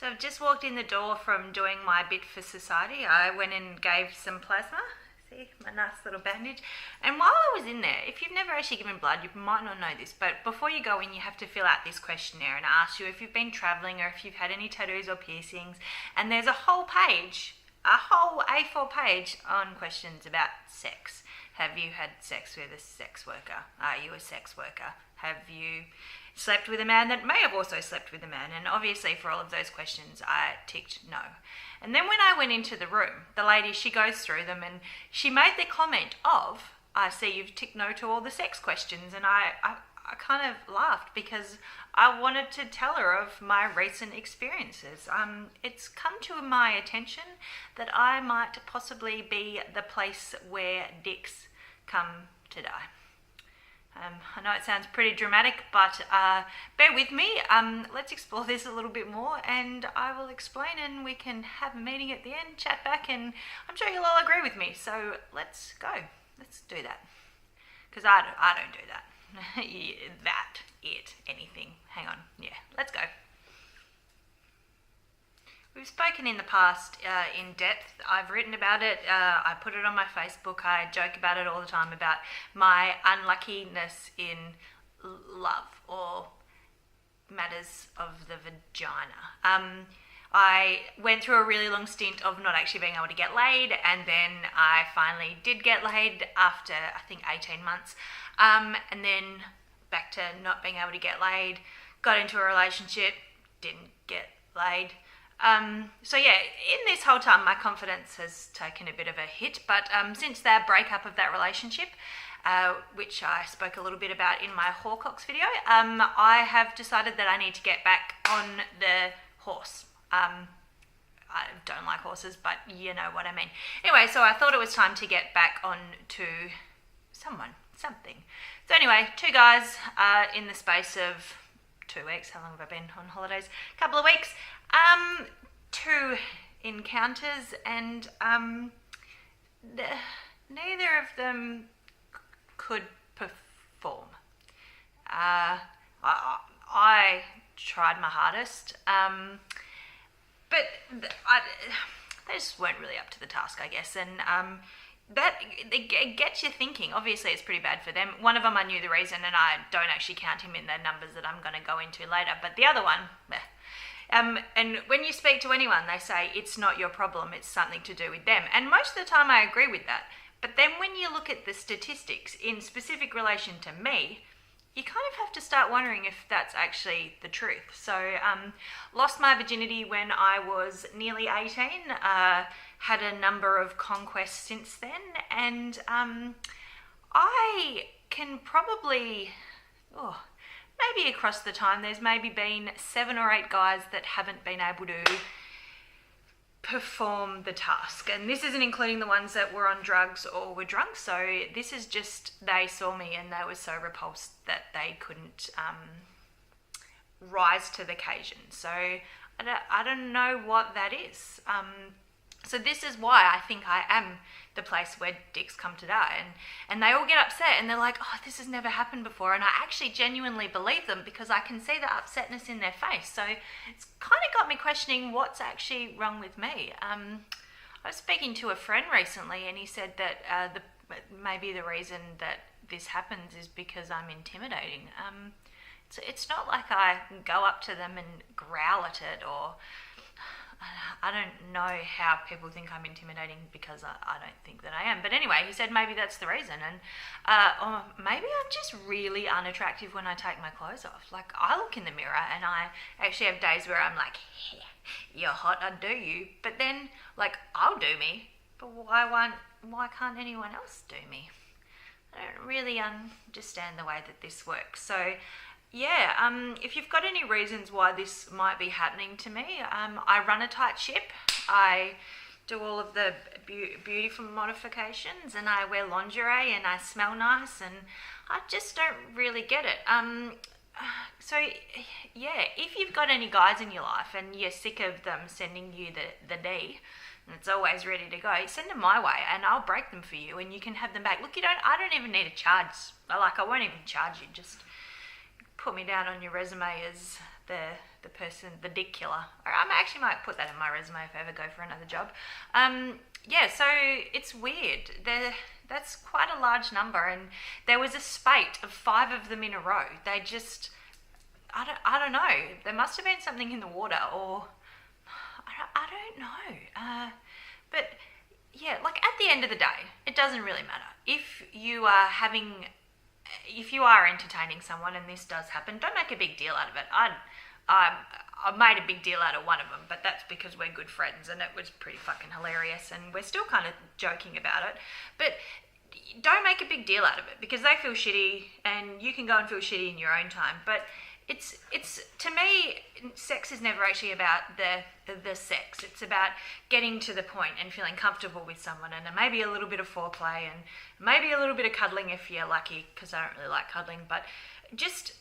So I've just walked in the door from doing my bit for society. I went and gave some plasma. See, my nice little bandage. And while I was in there, if you've never actually given blood, you might not know this, but before you go in, you have to fill out this questionnaire and ask you if you've been travelling or if you've had any tattoos or piercings. And there's a whole page, a whole A4 page on questions about sex. Have you had sex with a sex worker? Are you a sex worker? Have you slept with a man that may have also slept with a man? And obviously for all of those questions, I ticked no. And then when I went into the room, the lady, she goes through them and she made the comment of, I see you've ticked no to all the sex questions. And I kind of laughed because I wanted to tell her of my recent experiences. It's come to my attention that I might possibly be the place where dicks come to die. I know it sounds pretty dramatic, but bear with me. Let's explore this a little bit more and I will explain and we can have a meeting at the end, chat back, and I'm sure you'll all agree with me. So let's go. Let's do that. Because I don't do that. Anything. Hang on. Yeah, let's go. We've spoken in the past in depth. I've written about it. I put it on my Facebook. I joke about it all the time about my unluckiness in love or matters of the vagina. I went through a really long stint of not actually being able to get laid, and then I finally did get laid after, I think, 18 months. And then back to not being able to get laid, got into a relationship, didn't get laid. So yeah, in this whole time, my confidence has taken a bit of a hit, but since that breakup of that relationship, which I spoke a little bit about in my Horcrux video, I have decided that I need to get back on the horse. I don't like horses, but you know what I mean. Anyway, so I thought it was time to get back on to something. So anyway, 2 guys in the space of 2 weeks. How long have I been on holidays? A couple of weeks. 2 encounters, and neither of them could perform. I tried my hardest, but they just weren't really up to the task, I guess, and that it gets you thinking. Obviously, it's pretty bad for them. One of them, I knew the reason, and I don't actually count him in the numbers that I'm going to go into later, but the other one, and when you speak to anyone, they say it's not your problem, it's something to do with them. And most of the time I agree with that. But then when you look at the statistics in specific relation to me, you kind of have to start wondering if that's actually the truth. So lost my virginity when I was nearly 18, had a number of conquests since then, and I can probably... maybe across the time, there's maybe been 7 or 8 guys that haven't been able to perform the task. And this isn't including the ones that were on drugs or were drunk. So this is just, they saw me and they were so repulsed that they couldn't rise to the occasion. So I don't know what that is. So this is why I think I am the place where dicks come to die. And they all get upset and they're like, oh, this has never happened before. And I actually genuinely believe them because I can see the upsetness in their face. So it's kind of got me questioning what's actually wrong with me. I was speaking to a friend recently and he said that maybe the reason that this happens is because I'm intimidating. It's not like I go up to them and growl at it, or... I don't know how people think I'm intimidating because I don't think that I am. But anyway, he said maybe that's the reason. And or maybe I'm just really unattractive when I take my clothes off. Like, I look in the mirror and I actually have days where I'm like, yeah, you're hot, I'd do you. But then, like, I'll do me. But why can't anyone else do me? I don't really understand the way that this works. So... yeah, if you've got any reasons why this might be happening to me, I run a tight ship. I do all of the beautiful modifications, and I wear lingerie, and I smell nice, and I just don't really get it. So, yeah, if you've got any guys in your life and you're sick of them sending you the D, and it's always ready to go, send them my way, and I'll break them for you, and you can have them back. Look, I don't even need a charge. I won't even charge you, just... put me down on your resume as the the dick killer. I actually might put that in my resume if I ever go for another job. So it's weird. That's quite a large number, and there was a spate of 5 of them in a row. They just, I don't know. There must have been something in the water, or I don't know. But yeah, like at the end of the day, it doesn't really matter. If you are entertaining someone and this does happen, don't make a big deal out of it. I made a big deal out of one of them, but that's because we're good friends and it was pretty fucking hilarious and we're still kind of joking about it. But don't make a big deal out of it because they feel shitty and you can go and feel shitty in your own time. But it's to me, sex is never actually about the sex. It's about getting to the point and feeling comfortable with someone, and maybe a little bit of foreplay and maybe a little bit of cuddling if you're lucky, because I don't really like cuddling. But just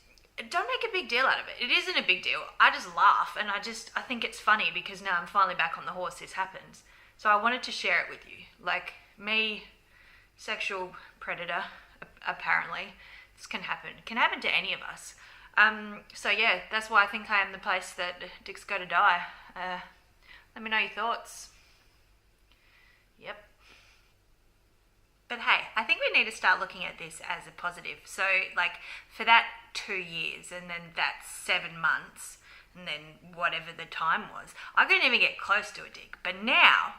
don't make a big deal out of it. It isn't a big deal. I just laugh and I think it's funny because now I'm finally back on the horse. This happens. So I wanted to share it with you. Like me, sexual predator, apparently, this can happen. It can happen to any of us. So yeah, that's why I think I am the place that dicks go to die. Let me know your thoughts. Yep. But hey, I think we need to start looking at this as a positive. So like for that 2 years and then that 7 months and then whatever the time was, I couldn't even get close to a dick. But now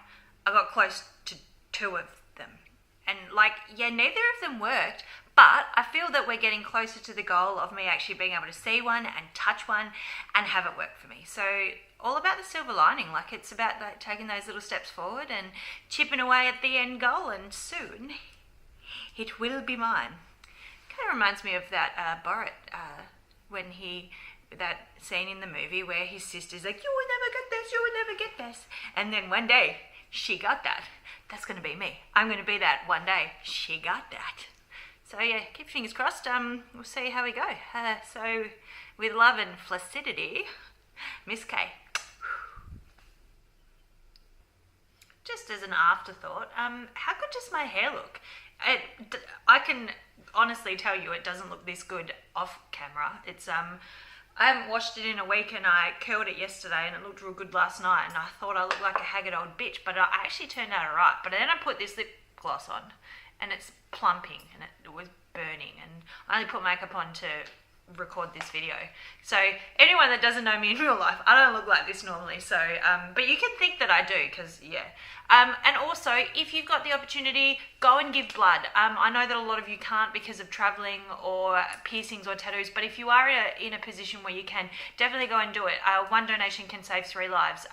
I got close to 2 of them. And like, yeah, neither of them worked, but I feel that we're getting closer to the goal of me actually being able to see one and touch one and have it work for me. So all about the silver lining. Like it's about like taking those little steps forward and chipping away at the end goal, and soon it will be mine. Kind of reminds me of that Borat when that scene in the movie where his sister's like, you will never get this, you will never get this. And then one day she got that. That's going to be me. I'm going to be that one day. She got that. So yeah, keep your fingers crossed. We'll see how we go. So with love and flaccidity, Miss K. Just as an afterthought, how good does my hair look? I can honestly tell you it doesn't look this good off camera. It's I haven't washed it in a week and I curled it yesterday and it looked real good last night and I thought I looked like a haggard old bitch, but it actually turned out alright. But then I put this lip gloss on and it's plumping and it was burning, and I only put makeup on to record this video. So anyone that doesn't know me in real life, I don't look like this normally. So but you can think that I do, because yeah. And also, if you've got the opportunity, go and give blood. I know that a lot of you can't because of traveling or piercings or tattoos, but if you are in a position where you can, definitely go and do it. 1 donation can save 3 lives.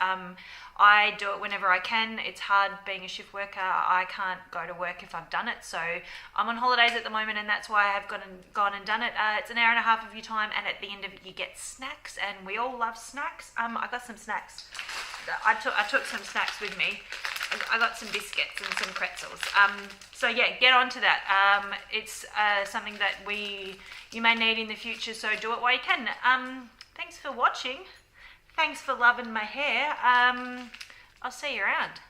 I do it whenever I can. It's hard being a shift worker. I can't go to work if I've done it. So I'm on holidays at the moment, and that's why I have gone and done it. It's an hour and a half of your time, and at the end of it you get snacks, and we all love snacks. I got some snacks. I took some snacks with me. I got some biscuits and some pretzels. So yeah, get onto that. It's something that you may need in the future, so do it while you can. Thanks for watching. Thanks for loving my hair. I'll see you around.